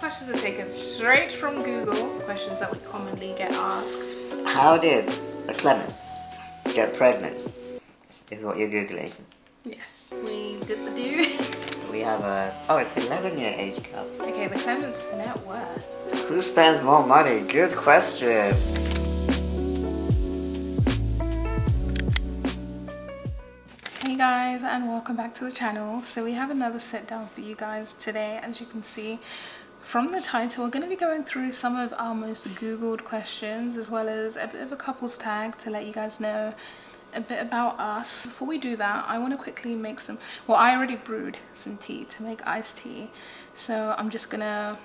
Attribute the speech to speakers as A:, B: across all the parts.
A: questions are taken straight from Google, questions that we commonly get asked.
B: How did the Clements get pregnant? Is what you're Googling.
A: Yes, we did the do.
B: So we have it's 11-year age gap.
A: Okay, the Clements' net worth.
B: Who spends more money? Good question.
A: Hey guys, and welcome back to the channel. So we have another sit down for you guys today. As you can see from the title, we're going to be going through some of our most googled questions, as well as a bit of a couples tag to let you guys know a bit about us. Before we do that, I want to quickly make some, well, I already brewed some tea to make iced tea, so I'm just gonna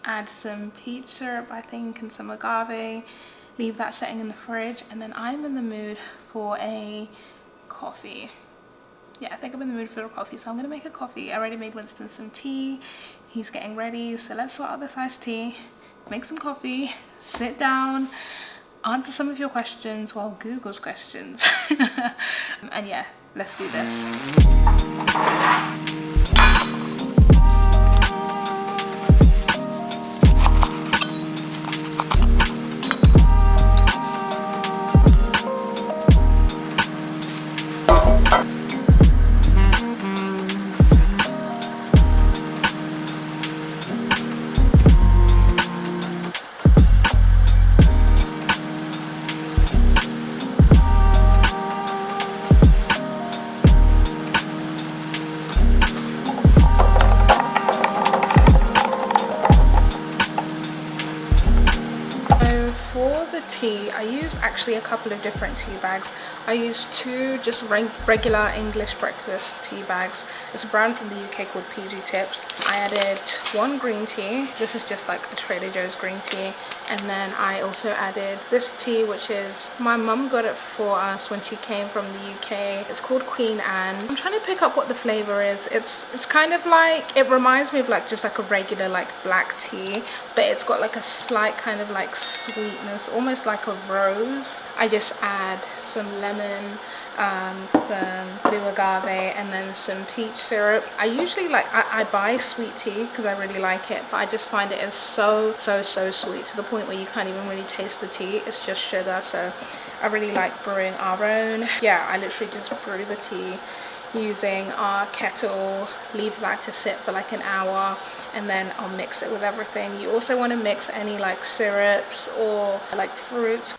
A: add some peach syrup, I think, and some agave, leave that setting in the fridge, and then I'm in the mood for a coffee. Yeah, I think I'm in the mood for a coffee, so I'm gonna make a coffee. I already made Winston some tea. He's getting ready, so let's sort out this iced tea, make some coffee, sit down, answer some of your questions, well, Google's questions. And yeah, let's do this. Tea, I used actually a couple of different tea bags. I used two just regular English breakfast tea bags. It's a brand from the UK called PG Tips. I added one green tea. This is just like a Trader Joe's green tea. And then I also added this tea, which is, my mum got it for us when she came from the UK. It's called Queen Anne. I'm trying to pick up what the flavor is. It's kind of like, it reminds me of like just like a regular like black tea, but it's got like a slight kind of like sweetness, almost like a rose. I just add some lemon, some blue agave, and then some peach syrup. I usually I buy sweet tea because I really like it, but I just find it is so sweet to the point where you can't even really taste the tea. It's just sugar. So I really like brewing our own. Yeah, I literally just brew the tea using our kettle, leave that to sit for like an hour, and then I'll mix it with everything. You also want to mix any like syrups or like fruit,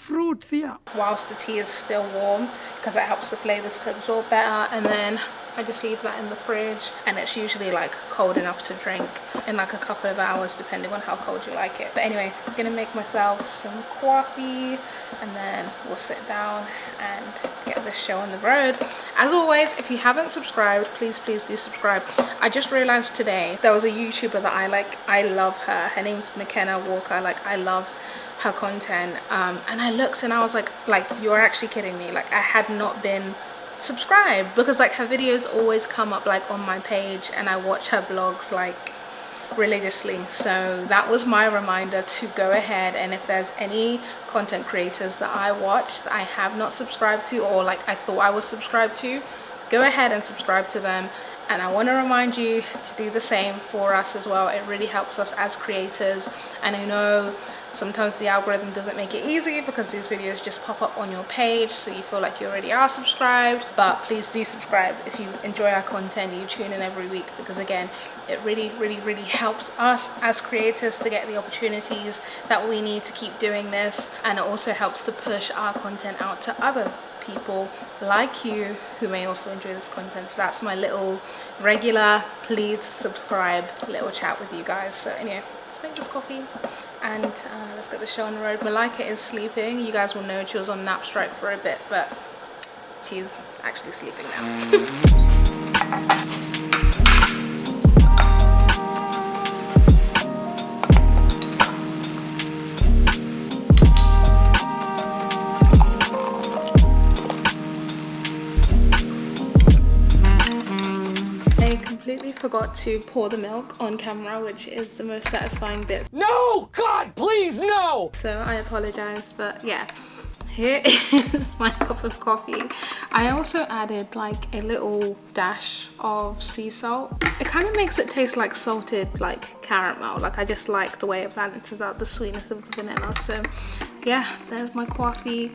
A: yeah, whilst the tea is still warm, because that helps the flavors to absorb better. And then I just leave that in the fridge, and it's usually like cold enough to drink in like a couple of hours, depending on how cold you like it. But anyway, I'm gonna make myself some coffee, and then we'll sit down and get this show on the road. As always, if you haven't subscribed, please do subscribe. I just realized today there was a YouTuber that I love her name's McKenna Walker. Like, I love her content, and I looked and I was like you're actually kidding me. Like, I had not been subscribed, because like her videos always come up like on my page, and I watch her vlogs like religiously. So that was my reminder to go ahead, and if there's any content creators that I watch that I have not subscribed to, or like I thought I was subscribed to, go ahead and subscribe to them. And I want to remind you to do the same for us as well. It really helps us as creators. And I know sometimes the algorithm doesn't make it easy, because these videos just pop up on your page, so you feel like you already are subscribed. But please do subscribe if you enjoy our content, you tune in every week, because again, it really helps us as creators to get the opportunities that we need to keep doing this. And it also helps to push our content out to other people like you who may also enjoy this content. So that's my little regular please subscribe little chat with you guys. So anyway, let's make this coffee and let's get the show on the road. Malika is sleeping. You guys will know she was on nap strike for a bit, but she's actually sleeping now. Completely forgot to pour the milk on camera, which is the most satisfying bit.
C: No! God, please, no!
A: So I apologize, but yeah, here is my cup of coffee. I also added like a little dash of sea salt. It kind of makes it taste like salted like caramel. Like I just like the way it balances out the sweetness of the vanilla. So yeah, there's my coffee.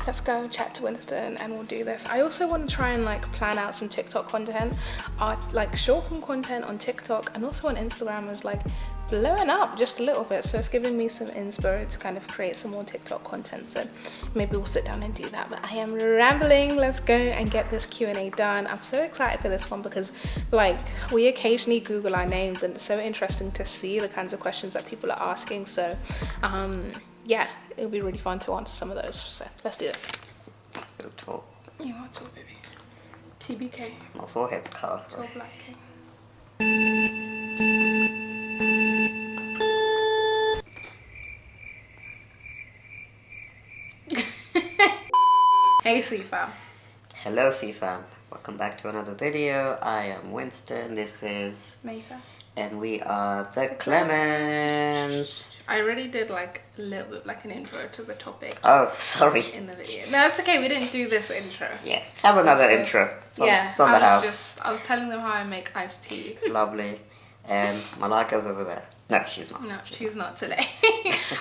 A: Let's go chat to Winston and we'll do this. I also want to try and like plan out some TikTok content. Like short form content on TikTok and also on Instagram is like blowing up just a little bit, so it's giving me some inspo to kind of create some more TikTok content. So maybe we'll sit down and do that, but I am rambling. Let's go and get this Q&A done. I'm so excited for this one because like we occasionally Google our names and it's so interesting to see the kinds of questions that people are asking. So yeah, it'll be really fun to answer some of those. So let's do it.
B: You're tall.
A: You are tall, baby. TBK.
B: My forehead's covered.
A: Tall black king. Hey C-Fam.
B: Hello C-Fam. Welcome back to another video. I am Winston. This is
A: Mayfair.
B: And we are the Clements.
A: I already did like a little bit like an intro to the topic.
B: Oh, sorry.
A: In the video. No, it's okay. We didn't do this intro.
B: Yeah, have another intro. It's on the house.
A: I was telling them how I make iced tea.
B: Lovely. And Malika's over there. No, she's not.
A: No, she's not today.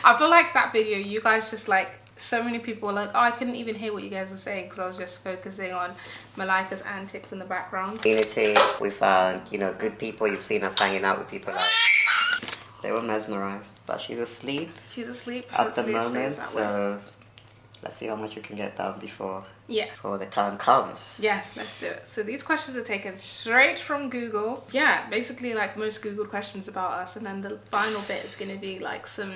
A: I feel like that video, you guys just like, so many people were like, oh, I couldn't even hear what you guys were saying because I was just focusing on Malika's antics in the background.
B: Community, we found, good people. You've seen us hanging out with people like, they were mesmerized, but she's asleep.
A: She's asleep
B: at the moment, so let's see how much you can get done before the time comes.
A: Yes, let's do it. So these questions are taken straight from Google. Yeah, basically like most Googled questions about us, and then the final bit is going to be like some,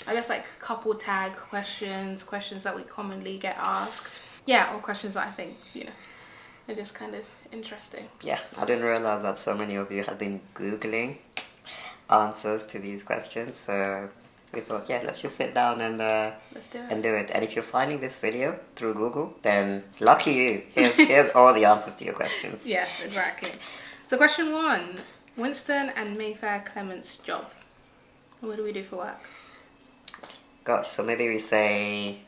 A: I guess like couple tag questions that we commonly get asked. Yeah, or questions that I think, are just kind of interesting.
B: Yeah, I didn't realize that so many of you had been Googling answers to these questions, so we thought, yeah, let's just sit down and
A: let's do it.
B: And do it. And if you're finding this video through Google, then lucky you. Here's all the answers to your questions.
A: Yes, exactly. So question 1, Winston and Mayfair Clements job. What do we do for work?
B: Gosh, so maybe we say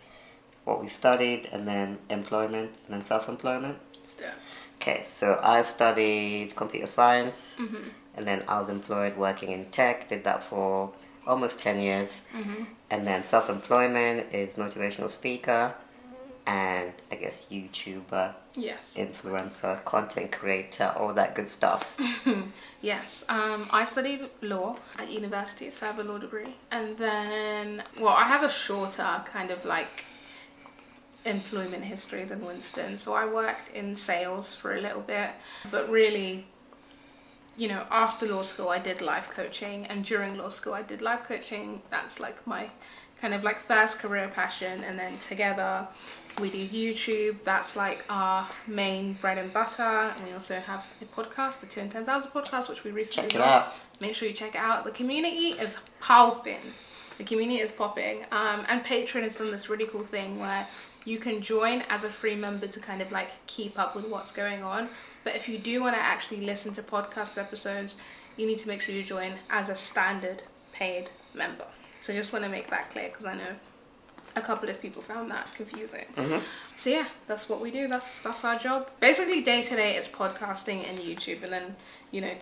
B: what we studied and then employment and then self-employment.
A: Let's do it.
B: Okay, so I studied computer science and then I was employed working in tech, did that for almost 10 years. And then self-employment is motivational speaker and I guess YouTuber, influencer, content creator, all that good stuff.
A: Yes, I studied law at university, so I have a law degree. And then, well, I have a shorter kind of like employment history than Winston. So I worked in sales for a little bit, but really, after law school, I did life coaching, and during law school, I did life coaching. That's like my kind of like first career passion. And then together we do YouTube. That's like our main bread and butter. And we also have a podcast, the 2 and 10,000 podcast, which we recently
B: check it out.
A: Make sure you check it out. The community is popping. The community is popping. And Patreon has done this really cool thing where you can join as a free member to kind of like keep up with what's going on. But if you do want to actually listen to podcast episodes, you need to make sure you join as a standard paid member. So I just want to make that clear because I know a couple of people found that confusing. So yeah, that's what we do. That's our job. Basically day to day it's podcasting and YouTube, and then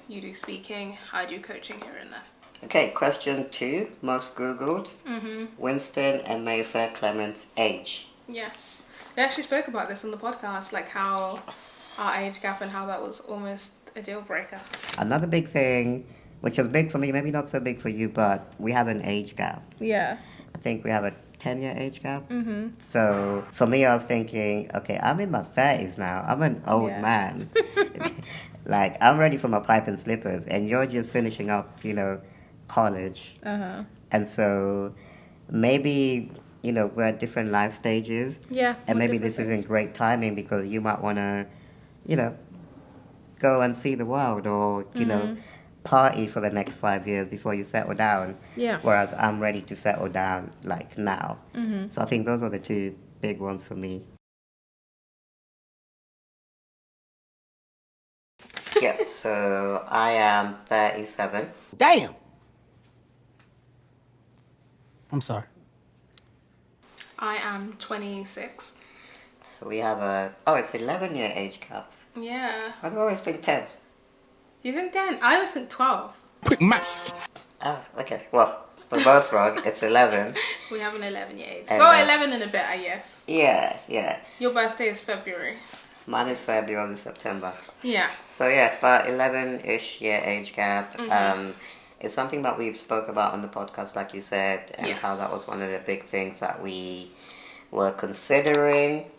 A: you do speaking, I do coaching here and there.
B: Okay, question 2, most Googled. Winston and Mayfair Clements age.
A: Yes. We actually spoke about this on the podcast, like how our age gap and how that was almost a deal breaker.
B: Another big thing, which was big for me, maybe not so big for you, but we have an age gap.
A: Yeah.
B: I think we have a 10-year age gap. So for me, I was thinking, okay, I'm in my 30s now. I'm an old man. Like, I'm ready for my pipe and slippers, and you're just finishing up, college. And so maybe we're at different life stages.
A: Yeah.
B: And maybe this isn't great timing because you might want to, go and see the world or, party for the next 5 years before you settle down.
A: Yeah.
B: Whereas I'm ready to settle down like now. So I think those are the 2 big ones for me. Yeah, so I am 37.
C: Damn! I'm sorry.
A: I am 26.
B: So we have it's 11-year age gap.
A: Yeah.
B: I always think 10.
A: You think 10? I always think 12.
C: Quick maths.
B: Oh, okay. Well, we're both wrong. It's 11.
A: We have an 11-year age.
B: And,
A: well, 11 and a bit, I guess.
B: Yeah.
A: Your birthday is February.
B: Mine is February, September.
A: Yeah.
B: So yeah, about 11-ish year age gap. It's something that we've spoke about on the podcast, like you said, and how that was one of the big things that we were considering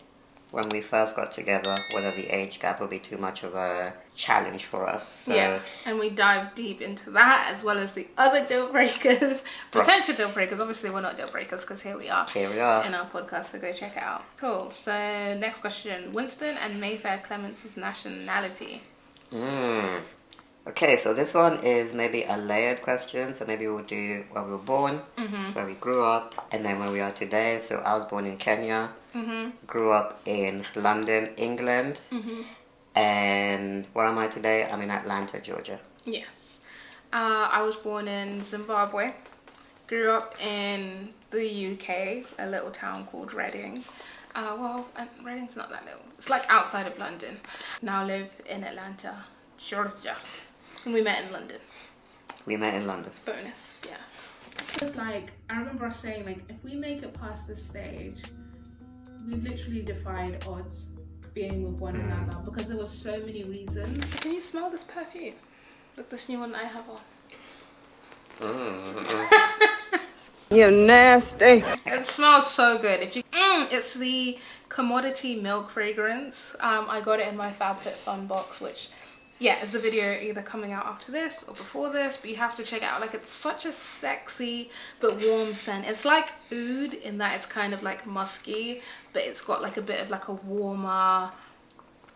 B: when we first got together, whether the age gap would be too much of a challenge for us. So,
A: yeah, and we dive deep into that as well as the other deal breakers, potential deal breakers. Obviously, we're not deal breakers because here we are in our podcast, so go check it out. Cool. So, next question: Winston and Mayfair Clements' nationality.
B: Okay, so this one is maybe a layered question. So maybe we'll do where we were born, where we grew up, and then where we are today. So I was born in Kenya, grew up in London, England, and where am I today? I'm in Atlanta, Georgia.
A: Yes. I was born in Zimbabwe, grew up in the UK, a little town called Reading. Reading's not that little. It's like outside of London. Now live in Atlanta, Georgia. And we met in London. Bonus, yeah. It's like, I remember us saying, like, if we make it past this stage, we literally defied odds being with one another because there were so many reasons. Can you smell this perfume? That's this new one I have on.
D: You nasty.
A: It smells so good. It's the commodity milk fragrance. I got it in my FabFitFun box, which... yeah, is the video either coming out after this or before this, but you have to check it out. Like, it's such a sexy but warm scent. It's like oud in that it's kind of like musky, but it's got like a bit of like a warmer,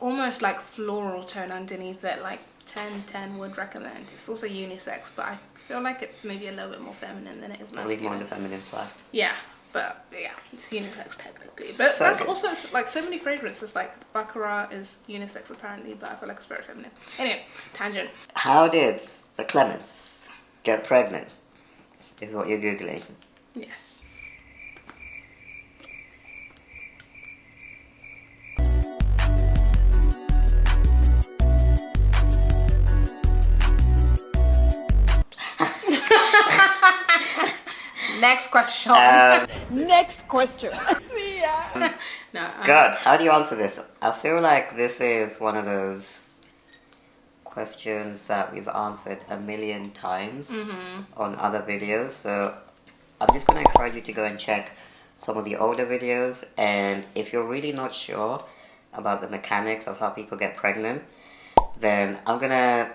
A: almost like floral tone underneath it, like 10/10 would recommend. It's also unisex, but I feel like it's maybe a little bit more feminine than it is masculine.
B: I believe more on the feminine side.
A: Yeah. But yeah, it's unisex technically. But so that's good. Also like so many fragrances. Like Baccarat is unisex apparently, but I feel like it's very feminine. Anyway, tangent.
B: How did the Clements get pregnant? Is what you're Googling.
A: Yes. Next question.
D: Next question. See ya.
A: No.
B: God, how do you answer this? I feel like this is one of those questions that we've answered a million times on other videos. So I'm just going to encourage you to go and check some of the older videos. And if you're really not sure about the mechanics of how people get pregnant, then I'm going to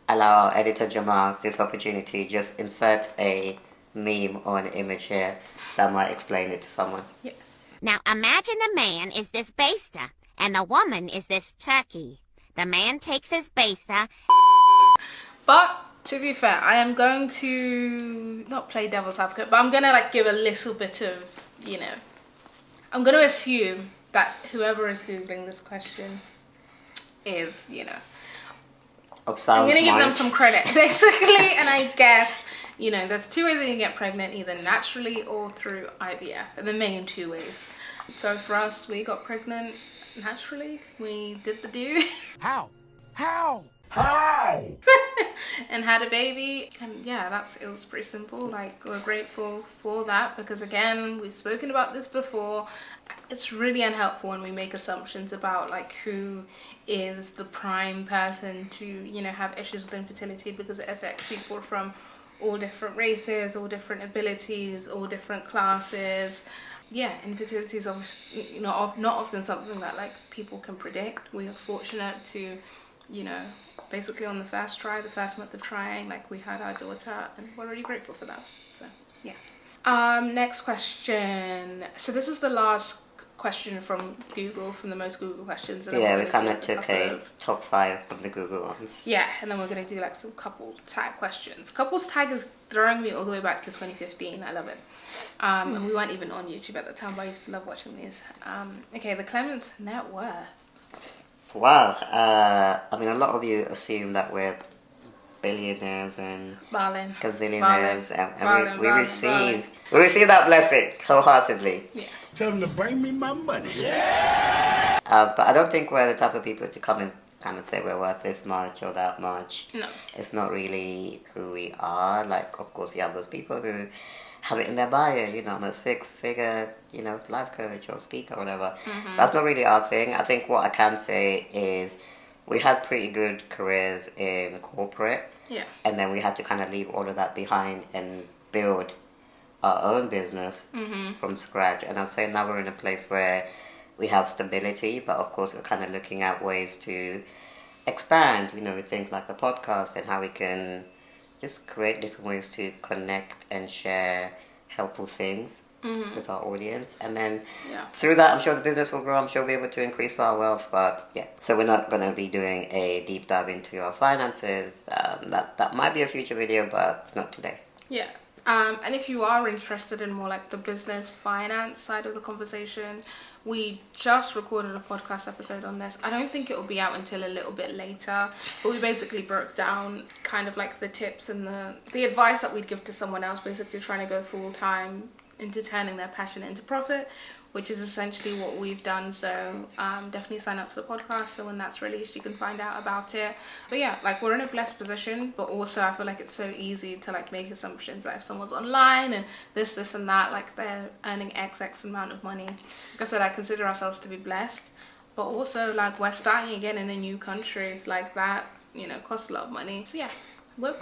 B: allow our editor Jamal this opportunity. Just insert a meme or an image here that might explain it to someone.
A: Yes.
E: Now imagine the man is this baster and the woman is this turkey. The man takes his baster.
A: But to be fair, I am going to not play devil's advocate, but I'm gonna like give a little bit of, I'm gonna assume that whoever is Googling this question is, I'm gonna give them some credit basically, and I guess there's two ways that you can get pregnant, either naturally or through IVF, and the main two ways. So for us, we got pregnant naturally. We did the do.
C: How?
A: And had a baby, and yeah, it was pretty simple. Like, we're grateful for that because, again, we've spoken about this before. It's really unhelpful when we make assumptions about like who is the prime person to have issues with infertility, because it affects people from all different races, all different abilities, all different classes. Yeah, infertility is obviously not often something that like people can predict. We are fortunate to, basically on the first month of trying, like we had our daughter, and we're really grateful for that. So yeah. Next question. So this is the last question from Google, from the most Google questions. And
B: yeah, we kind of took a top 5 from the Google ones.
A: Yeah, and then we're going to do like some couples tag questions. Couples tag is throwing me all the way back to 2015. I love it. And we weren't even on YouTube at the time, but I used to love watching these. Okay, the Clements net worth.
B: Wow. I mean, a lot of you assume that we're billionaires and gazillionaires, and we receive that blessing wholeheartedly.
A: Yes.
C: Tell them to bring me my money.
B: But I don't think we're the type of people to come and kind of say we're worth this much or that much.
A: No.
B: It's not really who we are. Like, of course, you have those people who have it in their bio, you know, I'm a six-figure, you know, life coach or speaker or whatever. That's not really our thing. I think what I can say is we had pretty good careers in corporate.
A: Yeah.
B: And then we had to kind of leave all of that behind and build our own business from scratch. And I'd say now we're in a place where we have stability, but of course we're kind of looking at ways to expand, you know, with things like the podcast and how we can just create different ways to connect and share helpful things with our audience. And then through that, I'm sure the business will grow. I'm sure we'll be able to increase our wealth. But yeah, so we're not going to be doing a deep dive into our finances. That might be a future video, but not today.
A: Yeah. And if you are interested in more like the business finance side of the conversation, we just recorded a podcast episode on this. I don't think it will be out until a little bit later, but we basically broke down kind of like the tips and the advice that we'd give to someone else basically trying to go full time into turning their passion into profit, which is essentially what we've done. So definitely sign up to the podcast, so when that's released you can find out about it. But yeah, like we're in a blessed position, but also I feel like it's so easy to like make assumptions that if someone's online and this and that, like they're earning X amount of money. Like I said, I consider ourselves to be blessed, but also like we're starting again in a new country, like that, you know, costs a lot of money. So yeah,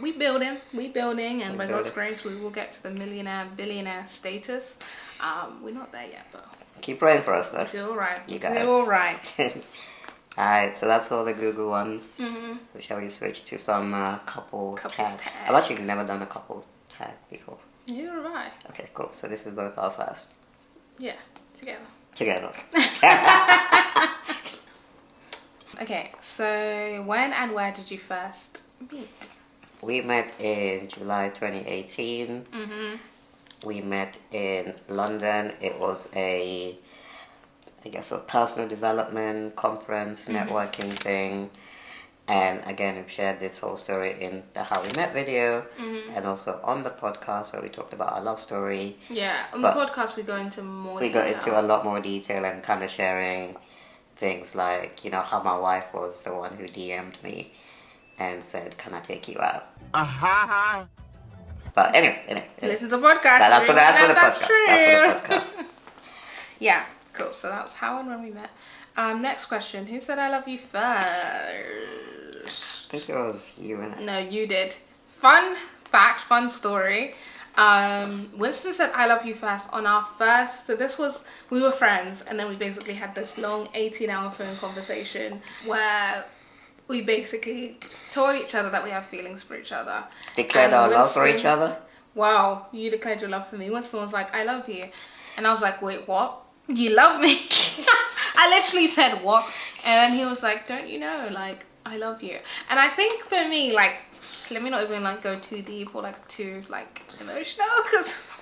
A: we building, and by God's grace we will get to the millionaire, billionaire status. We're not there yet, but
B: keep praying for us though.
A: it's all right.
B: You
A: It's
B: guys.
A: all right.
B: Alright, so that's all the Google ones. So shall we switch to some
A: Couples
B: tag?
A: tag.
B: I've actually never done a couple tag before.
A: Neither have I.
B: Okay, cool. So this is both our first.
A: Yeah, together.
B: Together.
A: Okay, so when and where did you first meet?
B: We met in July 2018. We met in London. It was a personal development conference, networking thing. And again, we've shared this whole story in the How We Met video and also on the podcast where we talked about our love story.
A: Yeah, on the podcast we go into more
B: We
A: detail.
B: got into a lot more detail and kind of sharing things like, you know, how my wife was the one who DM'd me and said, "Can I take you out?" But anyway.
A: Listen to the podcast.
B: That's for the podcast.
A: True.
B: That's for the podcast.
A: Yeah, cool. So that was how and when we met. Next question. Who said I love you first?
B: I think it was you and
A: No, you did. Fun fact, fun story. Winston said I love you first on our first, so this was, we were friends and then we basically had this long 18-hour phone conversation where we basically told each other that we have feelings for each other.
B: Declared our love for each other.
A: Wow, you declared your love for me. Winston was like, I love you. And I was like, wait, what? You love me? I literally said, what? And then he was like, don't you know, like, I love you. And I think for me, like, let me not even like go too deep or like too like emotional, because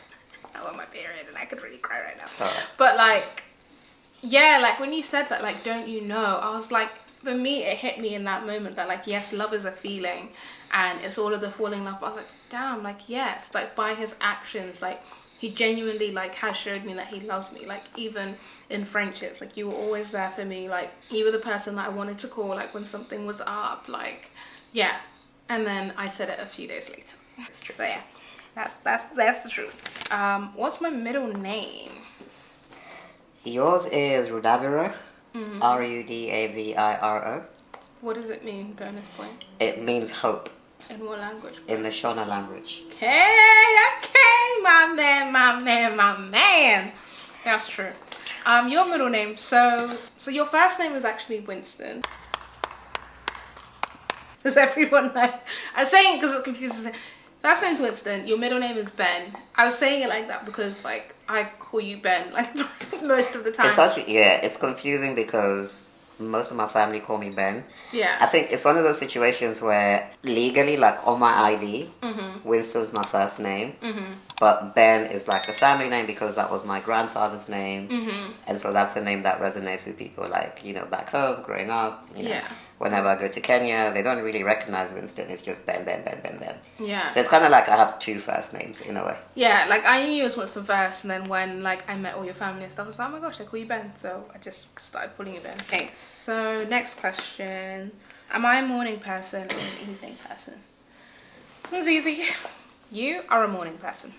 A: I'm on my period and I could really cry right now.
B: Sorry.
A: But like, yeah, like when you said that, like, don't you know, I was like, for me, it hit me in that moment that like, yes, love is a feeling and it's all of the falling in love. I was like, damn, like, yes, like by his actions, like he genuinely like has showed me that he loves me. Like even in friendships, like you were always there for me. Like you were the person that I wanted to call like when something was up, like, yeah. And then I said it a few days later.
B: That's true.
A: So yeah, that's the truth. What's my middle name?
B: Yours is Rudaviro. Rudaviro.
A: What does it mean, bonus point?
B: It means hope
A: In what language?
B: in the Shona language.
A: Okay, my man. That's true. Your middle name. So your first name is actually Winston. Does everyone know? I'm saying it because it confuses. First name's Winston. Your middle name is Ben. I was saying it like that because like I call you Ben like most of the time.
B: It's confusing because most of my family call me Ben.
A: Yeah.
B: I think it's one of those situations where legally, like on my ID, Winston's my first name, but Ben is like the family name because that was my grandfather's name, and so that's the name that resonates with people, like, you know, back home, growing up, you know.
A: Yeah.
B: whenever I go to Kenya, they don't really recognize Winston. It's just Ben, Ben, Ben, Ben, Ben.
A: Yeah.
B: So it's kind of like I have two first names in a way.
A: Yeah, like I knew you as Winston first, and then when like I met all your family and stuff, I was like, oh my gosh, they call you Ben. So I just started calling you Ben. Okay, so next question. Am I a morning person or an evening person? It's easy. You are a morning person.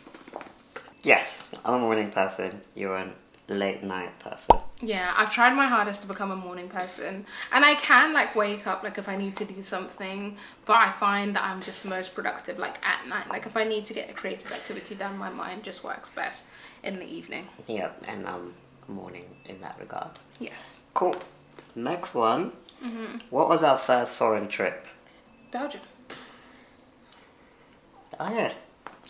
B: Yes, I'm a morning person. You're a late night person.
A: Yeah, I've tried my hardest to become a morning person, and I can like wake up like if I need to do something, but I find that I'm just most productive like at night. Like if I need to get a creative activity done, my mind just works best in the evening.
B: Yeah, and I'm a morning in that regard.
A: Yes.
B: Cool. Next one. What was our first foreign trip?
A: Belgium.
B: Oh yeah.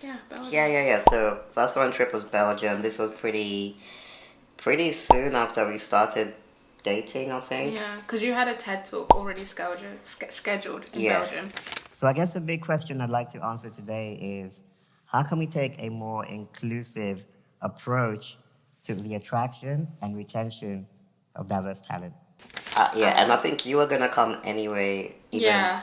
A: Yeah, Belgium.
B: Yeah. So first foreign trip was Belgium. This was pretty soon after we started dating, I think.
A: Yeah, because you had a TED talk already scheduled in Belgium.
B: So I guess the big question I'd like to answer today is, how can we take a more inclusive approach to the attraction and retention of diverse talent? And I think you were going to come anyway.
A: Yeah,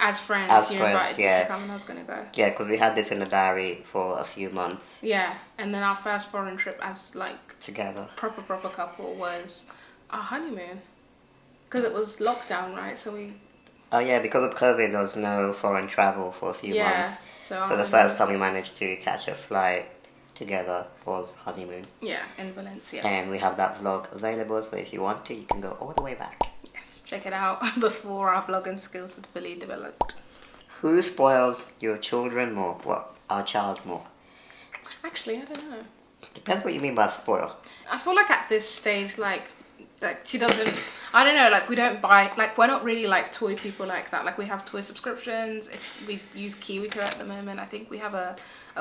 A: as friends, you invited me
B: yeah.
A: to come and I was going to go.
B: Yeah, because we had this in the diary for a few months.
A: Yeah, and then our first foreign trip as like
B: together.
A: Proper couple was our honeymoon. Because it was lockdown, right? So we...
B: Oh yeah, because of COVID, there was no foreign travel for a few months. So the first time we managed to catch a flight together was honeymoon.
A: Yeah, in Valencia.
B: And we have that vlog available, so if you want to, you can go all the way back.
A: Yes, check it out before our vlogging skills had fully developed.
B: Who spoils your children more? Well, our child more?
A: Actually, I don't know.
B: Depends what you mean by spoil.
A: I feel like at this stage, like she doesn't, I don't know, like we don't buy, like we're not really like toy people like that. Like we have toy subscriptions. If we use KiwiCo at the moment, I think we have a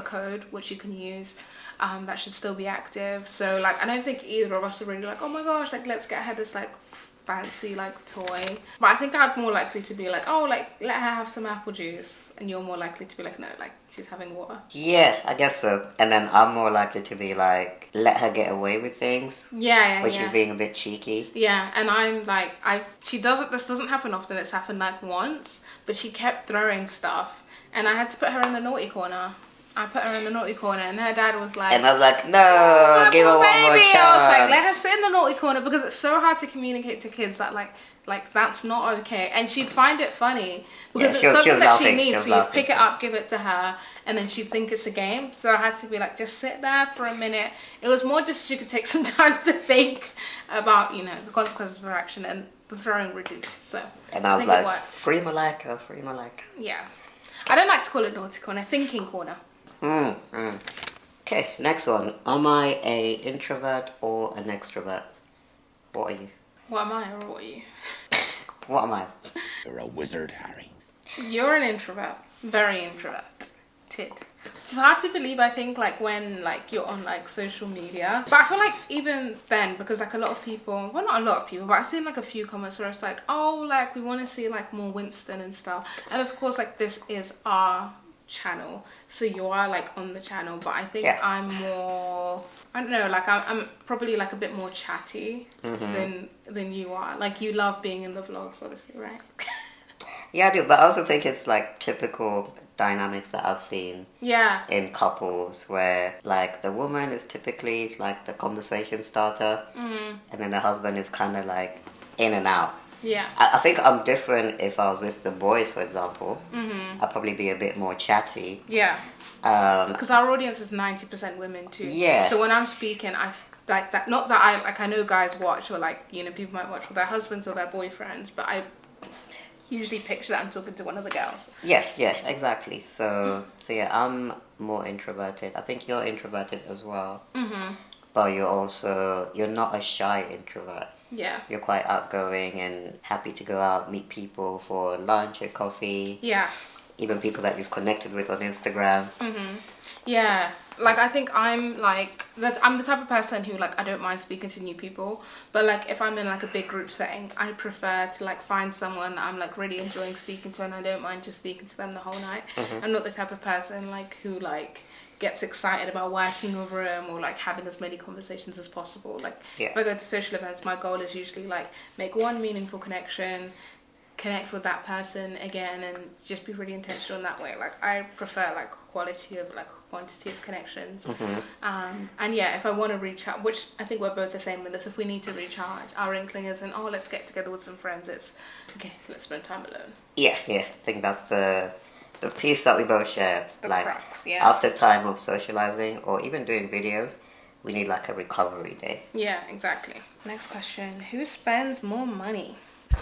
A: code which you can use that should still be active. So like I don't think either of us are really like, oh my gosh, like let's get her this like fancy like toy. But I think I'm more likely to be like, oh, like let her have some apple juice, and you're more likely to be like, no, like she's having water.
B: Yeah, I guess so. And then I'm more likely to be like, let her get away with things. Which is being a bit cheeky.
A: Yeah, and I'm like, this doesn't happen often. It's happened like once, but she kept throwing stuff, and I had to put her in the naughty corner. I put her in the naughty corner, and her dad was like...
B: And I was like, no, give her one more chance.
A: I was like, let her sit in the naughty corner, because it's so hard to communicate to kids that, like that's not okay. And she'd find it funny, because it's something that she needs. So you pick it up, give it to her, and then she'd think it's a game. So I had to be like, just sit there for a minute. It was more just she could take some time to think about, you know, the consequences of her action, and the throwing reduced. So
B: and I was like, free Malika, free Malika.
A: Yeah. I don't like to call it naughty corner, thinking corner.
B: Okay, next one. Am I a introvert or an extrovert? What are you?
A: What am I or what are you?
B: What am I?
C: You're a wizard, Harry.
A: You're an introvert. Very introverted. It's hard to believe, I think, like when like you're on like social media. But I feel like even then, because like a lot of people, well not a lot of people, but I've seen like a few comments where it's like, oh, like we want to see like more Winston and stuff. And of course, like this is our channel, so you are like on the channel, but I think I'm more, I don't know, like I'm probably like a bit more chatty than you are. Like you love being in the vlogs, obviously, right?
B: Yeah, I do, but I also think it's like typical dynamics that I've seen in couples, where like the woman is typically like the conversation starter, and then the husband is kind of like in and out.
A: Yeah.
B: I think I'm different if I was with the boys, for example. I'd probably be a bit more chatty.
A: Yeah. Because our audience is 90% women too.
B: Yeah.
A: So when I'm speaking, I like that. Not that I know guys watch, or like, you know, people might watch with their husbands or their boyfriends, but I usually picture that I'm talking to one of the girls.
B: Yeah, exactly. So yeah, I'm more introverted. I think you're introverted as well. But you're not a shy introvert.
A: Yeah.
B: You're quite outgoing and happy to go out, meet people for lunch and coffee.
A: Yeah.
B: Even people that you've connected with on Instagram.
A: Yeah. Like I think I'm the type of person who like I don't mind speaking to new people, but like if I'm in like a big group setting, I prefer to like find someone that I'm like really enjoying speaking to, and I don't mind just speaking to them the whole night. I'm not the type of person like who like gets excited about working with them or like having as many conversations as possible. Like if I go to social events, my goal is usually like make one meaningful connection, connect with that person again and just be really intentional in that way. Like I prefer like quality of like quantity of connections. And yeah, if I want to reach out, which I think we're both the same with this, if we need to recharge, our inkling isn't, oh, let's get together with some friends. It's okay, let's spend time alone.
B: Yeah, I think that's the piece that we both share.
A: The
B: like
A: crux, yeah.
B: after time of socializing or even doing videos, we need like a recovery day.
A: Yeah, exactly. Next question: who spends more money?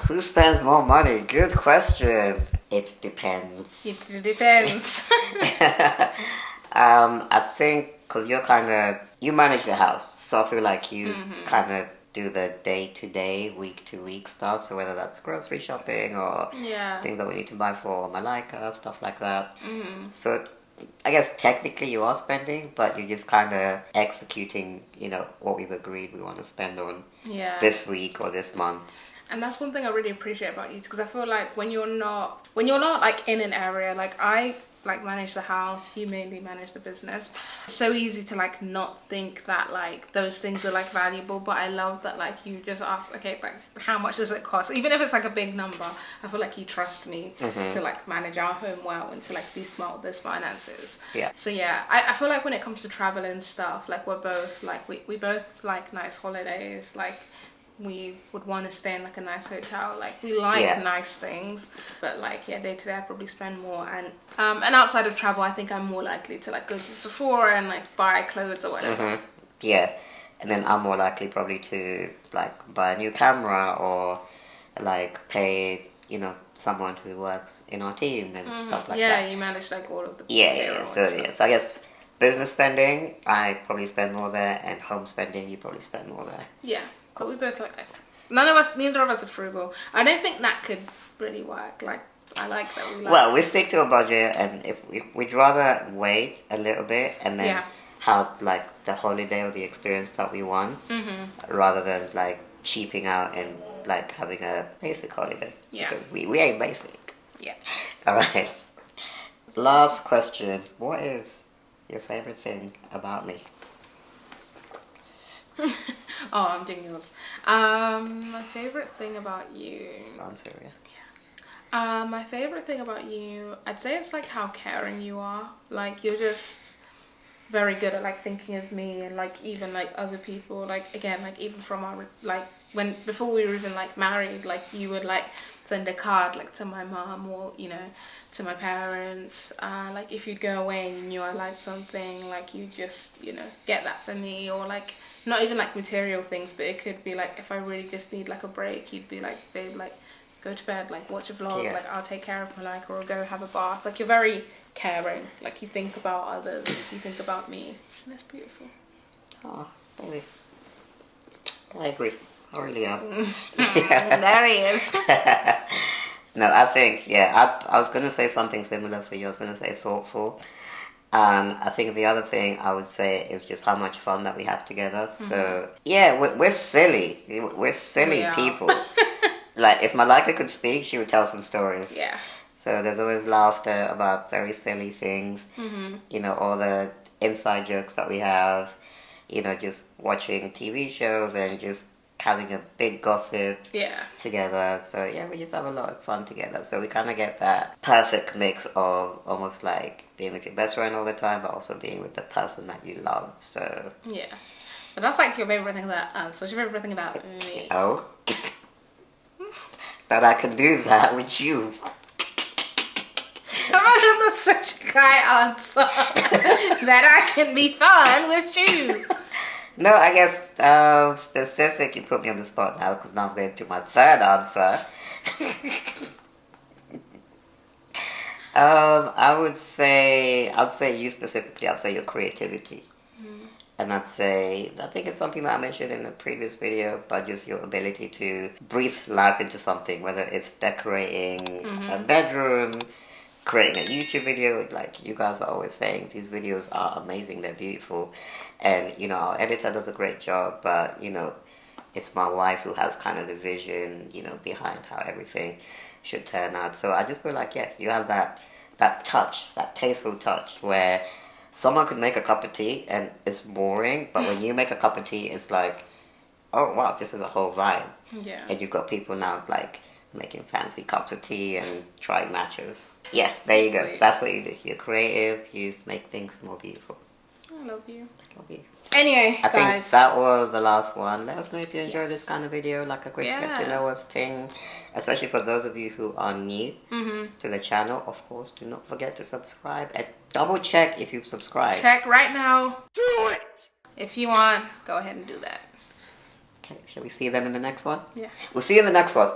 B: Who spends more money? Good question. It depends.
A: It depends.
B: I think because you manage the house, so I feel like you kind of do the day-to-day, week-to-week stuff. So whether that's grocery shopping or things that we need to buy for Malika, stuff like that. So I guess technically you are spending, but you're just kind of executing, what we've agreed we want to spend on this week or this month.
A: And that's one thing I really appreciate about you, because I feel like when you're not like in an area, like I like manage the house, you mainly manage the business. It's so easy to like not think that like those things are like valuable, but I love that like you just ask, okay, like how much does it cost? Even if it's like a big number, I feel like you trust me to like manage our home well and to like be smart with those finances.
B: Yeah.
A: So yeah, I feel like when it comes to travel and stuff, like we're both like we both like nice holidays, like we would want to stay in like a nice hotel. Like we like nice things, but like day to day I probably spend more. And outside of travel, I think I'm more likely to like go to Sephora and like buy clothes or whatever.
B: Yeah, and then I'm more likely probably to like buy a new camera or like pay someone who works in our team and stuff like that.
A: Yeah, you manage like all of the
B: Yeah. So I guess business spending I probably spend more there, and home spending you probably spend more there.
A: Yeah. But we both like nice things. Neither of us are frugal. I don't think that could really work. Like, I like that we like...
B: Well, we stick to a budget, and if we'd rather wait a little bit and then have, like, the holiday or the experience that we want, rather than, like, cheaping out and, like, having a basic holiday.
A: Yeah.
B: Because we ain't basic.
A: Yeah.
B: All right. Last question. What is your favorite thing about me?
A: Oh, I'm doing yours. My favorite thing about you...
B: Answer, yeah.
A: My favorite thing about you, I'd say it's like how caring you are. Like you're just very good at like thinking of me and like even like other people. Like again, like even from our like before we were even like married, like you would like send a card like to my mom or to my parents. Like if you'd go away and you knew I liked something, like you just get that for me, or like not even like material things, but it could be like if I really just need like a break, you'd be like, babe, like go to bed, like watch a vlog, like I'll take care of Malika, or go have a bath. Like you're very caring, like you think about others, you think about me, and that's beautiful.
B: Oh, baby. I agree. I really am.
A: There he is.
B: No, I think, I was going to say something similar for you. I was going to say thoughtful. I think the other thing I would say is just how much fun that we have together. So, we're silly. We're silly people. Like, if Malika could speak, she would tell some stories.
A: Yeah.
B: So there's always laughter about very silly things. All the inside jokes that we have. Just watching TV shows and just having a big gossip together. So we just have a lot of fun together. So we kind of get that perfect mix of almost like being with your best friend all the time, but also being with the person that you love. So
A: but that's like your favorite thing about us. What's your favorite thing about me?
B: Oh, that I can do that with you.
A: Imagine that's such a guy answer. That I can be fun with you.
B: No, I guess specific, you put me on the spot now because now I'm going to my third answer. I'd say you specifically. I'd say your creativity. And I think it's something that I mentioned in a previous video, but just your ability to breathe life into something, whether it's decorating a bedroom, creating a YouTube video. Like you guys are always saying, these videos are amazing, they're beautiful. And, our editor does a great job, but, it's my wife who has kind of the vision, behind how everything should turn out. So I just feel like, you have that touch, that tasteful touch where someone could make a cup of tea and it's boring, but when you make a cup of tea, it's like, oh wow, this is a whole vibe.
A: Yeah.
B: And you've got people now like making fancy cups of tea and trying matches. Yeah, there you go.
A: Sweet.
B: That's what you do. You're creative. You make things more beautiful.
A: I love you.
B: Love you.
A: Anyway,
B: I think
A: guys.
B: that was the last one. Let us know if you enjoyed
A: Yes.
B: this kind of video, like a quick get to
A: Yeah.
B: know us thing. Especially for those of you who are new to the channel. Of course, do not forget to subscribe and double check if you've subscribed.
A: Check right now. Do it! If you want, go ahead and do that.
B: Okay, shall we see them in the next one?
A: Yeah.
B: We'll see you in the next one.